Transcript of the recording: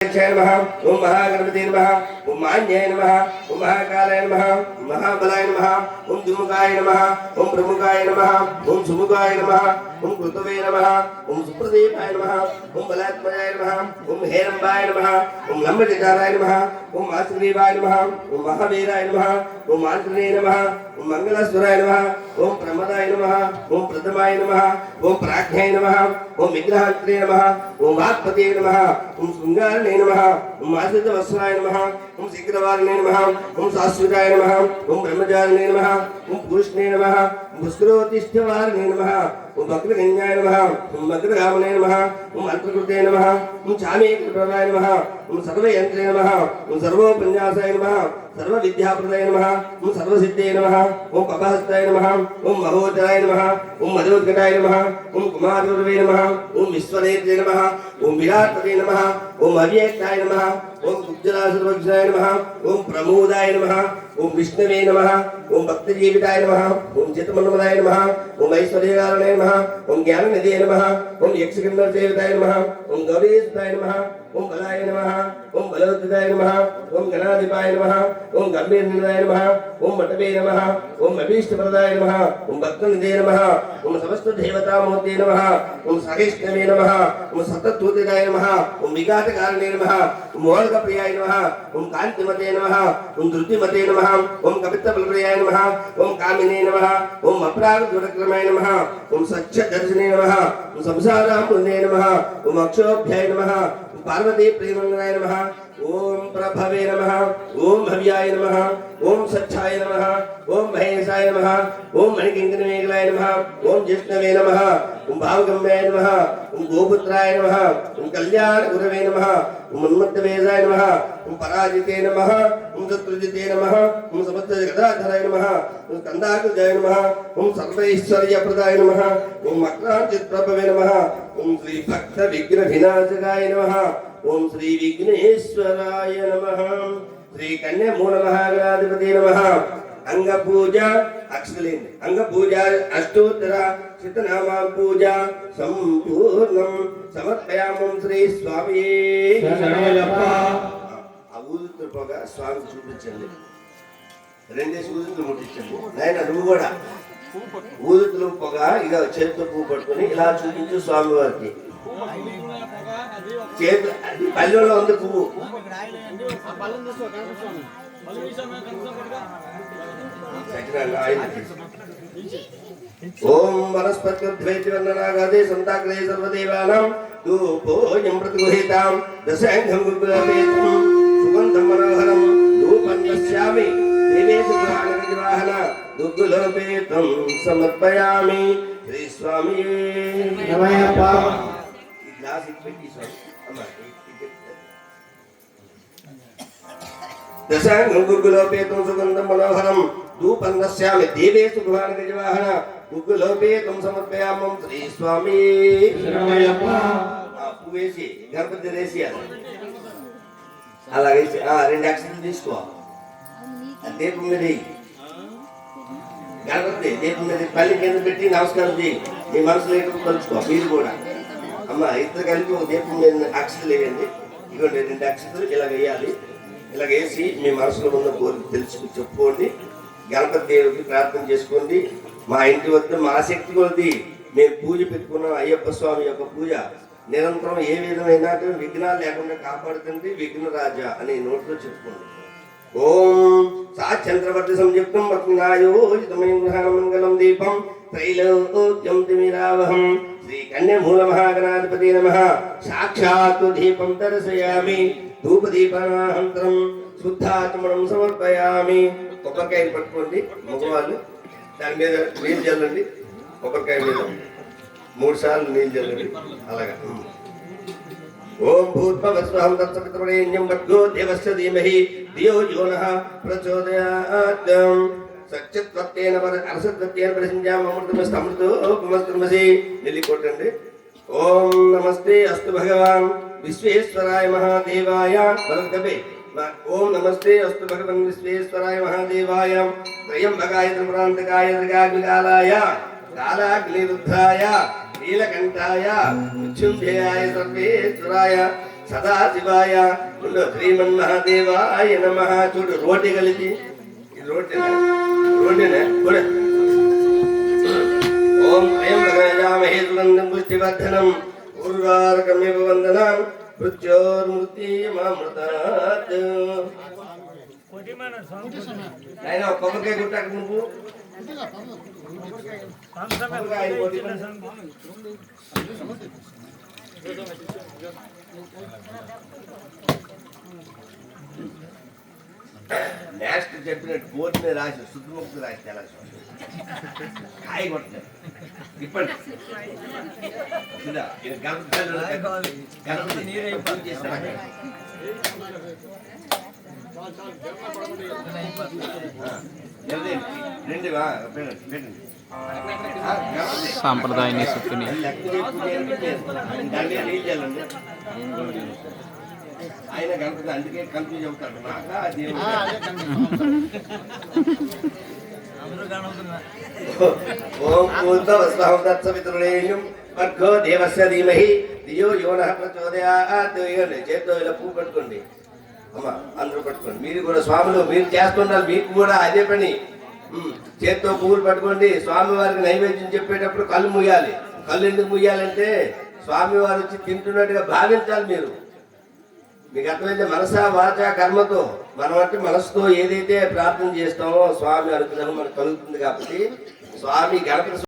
नमः ओम महागणपति नमः ओम मान्याय नमः ओम महाकालाय नमः ओम महाबलाय नमः ओम दुमुखाय नमः ओम प्रमुखाय नमः ओम सुमुखाय नमः ओम कृतवे नमः ओम सुप्रदीपाय नमः ओम बलात्मजाय नमः ओम हेरंबाय नमः ओम लंबजटाराय नमः ओम आश्रीवाय नमः ओम महावीराय नमः ओम आंजनेय नमः ओम मंगलस्वराय नमः ओम प्रमदाय नमः ओम प्रथमाय नमः ओम प्राज्ञाय नमः ओम विग्रहात्रे नमः ओम वाक्पते नमः ओम शृंगारणे नमः ओम आश्रितवत्सराय नमः ओम शीघ्रवारिणे नमः ओम शाश्वताय नमः ओम ब्रह्मचारिणे नमः ओम पुरुषणे नमः ओम पुष्करोत्तिष्ठवारिणे नमः ओम वक्रगण्याय नमः ओम वक्रगामने नमः ओम अल्पकृते नमः ओम चामेकप्रदाय नमः ओम सर्वयन्त्रे नमः ओम सर्वोपन्यासाय नमः सर्वविद्याप्रदाय नमः ओम सर्वसिद्धे नमः ओम पपहस्ताय नमः ओम महोदराय नमः ओम मधोद्घटाय नमः ओम कुमारगुरवे नमः ओम विश्वनेत्रे नमः ओम विराटपते नमः ओम अव्यक्ताय नमः ओम गुप्तरासर्वज्ञाय नमः ओम प्रमोदाय नमः ओम विष्णवे नमः ओम भक्तजीविताय नमः ओम चित्तमन्मदाय नमः ओम ऐश्वर्यकारणे नमः ओम ज्ञाननिधये नमः ओम यक्षगन्धर्वसेविताय नमः ओम गौरीसुताय नमः ओम बलाय नमः ओम बलोद्धिताय नमः ओम गणाधिपाय नमः ओम गंभीरनिधये नमः ओम मटवे नमः ओम अभीष्टप्रदाय नमः ओम भक्तनिधये नमः ओम समस्तदेवतामूर्ते नमः ओम सहिष्णवे नमः ओम सततूतिदाय नमः ओम विघातकारणे नमः ओम मोहकप्रियाय नमः ओम कांतिमते नमः ओम धृतिमते नमः ओम कपित्तबलप्रियाय नमः ओम कामिने नमः ओम अप्रागदुरक्रमाय नमः ओम सच्चदर्शने नमः ओम संसारामृते नमः ओम अक्षोभ्याय नमः पार्वती प्रेमंगनाय नमः ओम प्रभवे नमः ओम भव्याय नमः ओम सच्छाय नमः ओम महेशाय नमः ओम मणिकिंकरमेघलाय नमः ओम जिष्णवे नमः ओम भावगम्याय नमः ओम गोपुत्राय नमः ओम कल्याण गुरवे नमः ओम उन्मत्तवेदाय नमः ओम पराजिते नमः ओम शत्रुजिते नमः ओम समस्त जगदाधराय नमः ओम कंदाकुजाय नमः ओम सर्वैश्वर्यप्रदाय नमः ओम मक्रांचितप्रभवे नमः ओम श्री भक्त विघ्न विनाशकाय नमः ओम श्री विघ्नेश्वराय नमः श्री कन्या मूल महागणाधिपति नमः अंग पूजा अक्षलेन अंग पूजा अष्टोत्तर शतनामा पूजा संपूर्णं समर्पयामि श्री स्वामी శరణయ్యప్ప ఊదుతుపోగా స్వామి చూపించండి రెండేసి ఊదుతులు ముట్టించండి నాయన నువ్వు కూడా ఊదుతులు పొగ ఇక చేతితో పువ్వు పట్టుకొని ఇలా చూపించు స్వామి వారికి చేతి పల్లెలో ఉంది పువ్వు ఓం వనస్పత్యుద్వైతి వందనాగాదే సంతాగ్రే సర్వదేవానాం ధూపోయం ప్రతిగృహీతాం దశాంగం గురుకులపేతం సుగంధం మనోహరం ధూపం దశ్యామి దేవేశు పురాణవాహన గురుకులపేతం సమర్పయామి శ్రీ స్వామి శరణయ్యప్ప ఈ గ్లాస్ ఇచ్చి స్వామి అమ్మా దశాంగం గురుకులపేతం సుగంధం మనోహరం ధూపం దశ్యామి దేవేశు పురాణవాహన గురుకులపేతం సమర్పయామం శ్రీ స్వామి శరణయ్యప్ప పువ్వేసి గణపతి వేసి అలాగేసి రెండు అక్షరాలు తీసుకో దీపం మీద గణపతి దీపం మీద పల్లి కింద పెట్టి నమస్కారం చేయి నీ మనసులో ఎక్కువ కలుసుకో మీరు కూడా అమ్మ ఇద్దరు కలిపి ఒక దీపం మీద అక్షరాలు వేయండి ఇవ్వండి రెండు అక్షరాలు ఇలాగ వేయాలి ఇలాగ వేసి మీ మనసులో ఉన్న కోరిక తెలుసుకు చెప్పుకోండి గణపతి దేవుడికి ప్రార్థన చేసుకోండి మా ఇంటి వద్ద మా శక్తి కొలది మేము పూజ పెట్టుకున్నాం అయ్యప్ప స్వామి యొక్క పూజ నిరంతరం ఏ విధమైన విఘ్నాలు లేకుండా కాపాడుతుంది విఘ్నరాజా అనే నోటితో చెప్పుకోండి ఓం సాచంద్రవర్తి సంయుక్తం మంగళం దీపం త్రైలోక్యం తిమిరావహం శ్రీ కన్యమూల మహాగణాధిపతి నమః సాక్షాత్ దీపం దర్శయామి ధూపదీపానంతరం శుద్ధాచమనం సమర్పయామి కొబ్బరికాయలు పట్టుకోండి మగవాళ్ళు దాని మీద నీళ్ళు చల్లండి కొబ్బరికాయ మీద 3 సార్లు నీళ్ళు చల్లండి అలాగా ఓం భూత్వస్వహం తత్సవితుర్వరేణ్యం భర్గో దేవస్య ధీమహి ధియో యో నః ప్రచోదయాత్ సత్యత్వత్తేన అరసత్వత్తేన పరిసంజామ అమృతమస్తమృతో పుమస్త్రమసి నెల్లి కొట్టండి ఓం నమస్తే అస్తు భగవాన్ విశ్వేశ్వరాయ మహాదేవాయ భరతబే ఓం నమస్తే అస్తు భగవన్ విశ్వేశ్వరాయ మహాదేవాయ త్రయంబకాయ త్రిపురాంతకాయ త్రికాగ్నికాలాయ కాలాగ్నిరుద్ధాయ నీలకంఠాయ మృత్యుంజయాయ సర్వేశ్వరాయ సదాశివాయ శ్రీమన్మహాదేవాయ నమః. చూడు రోటి కలిపి రోటినే ఓం అయం భగవజామహే సుగంధం పుష్టివర్ధనం ఉర్వారకమివ వందనం మృత్యోర్మృత్యమామృతాత్. ఆయన కొబ్బరికాయ కొట్టాక నువ్వు నెక్స్ట్ చెప్పినట్టు బోర్డు మీద రాసి శుద్ధముక్తి రాసి చాలా కాయ కొట్టారు ఇప్పటి సాంప్రదాయ నిసుకుని ఆయన గణపతి అందుకే కన్ఫ్యూజ్ అవుతాడు నాకా దేవుడు. ఓం పూర్ణవస్వాహం తత్సవితుర్వరేణ్యం భర్గో దేవస్య ధీమహి ధియో యో నః ప్రచోదయాత్. చేత్తో ఇలా పువ్వు పట్టుకోండి అమ్మా, అందరూ పట్టుకోండి. మీరు కూడా స్వాములు మీరు చేస్తున్నారు, మీకు కూడా అదే పని. చేత్తో పువ్వులు పట్టుకోండి. స్వామి వారికి నైవేద్యం చెప్పేటప్పుడు కళ్ళు ముయ్యాలి. కళ్ళు ఎందుకు ముయ్యాలంటే స్వామి వారు వచ్చి తింటున్నట్టుగా భావించాలి. మీరు మీకు అర్థమైతే మనసా వాచ కర్మతో మనం అంటే మనసుతో ఏదైతే ప్రార్థన చేస్తామో స్వామి అనుగ్రహం మనకు కలుగుతుంది. కాబట్టి స్వామి గణపతి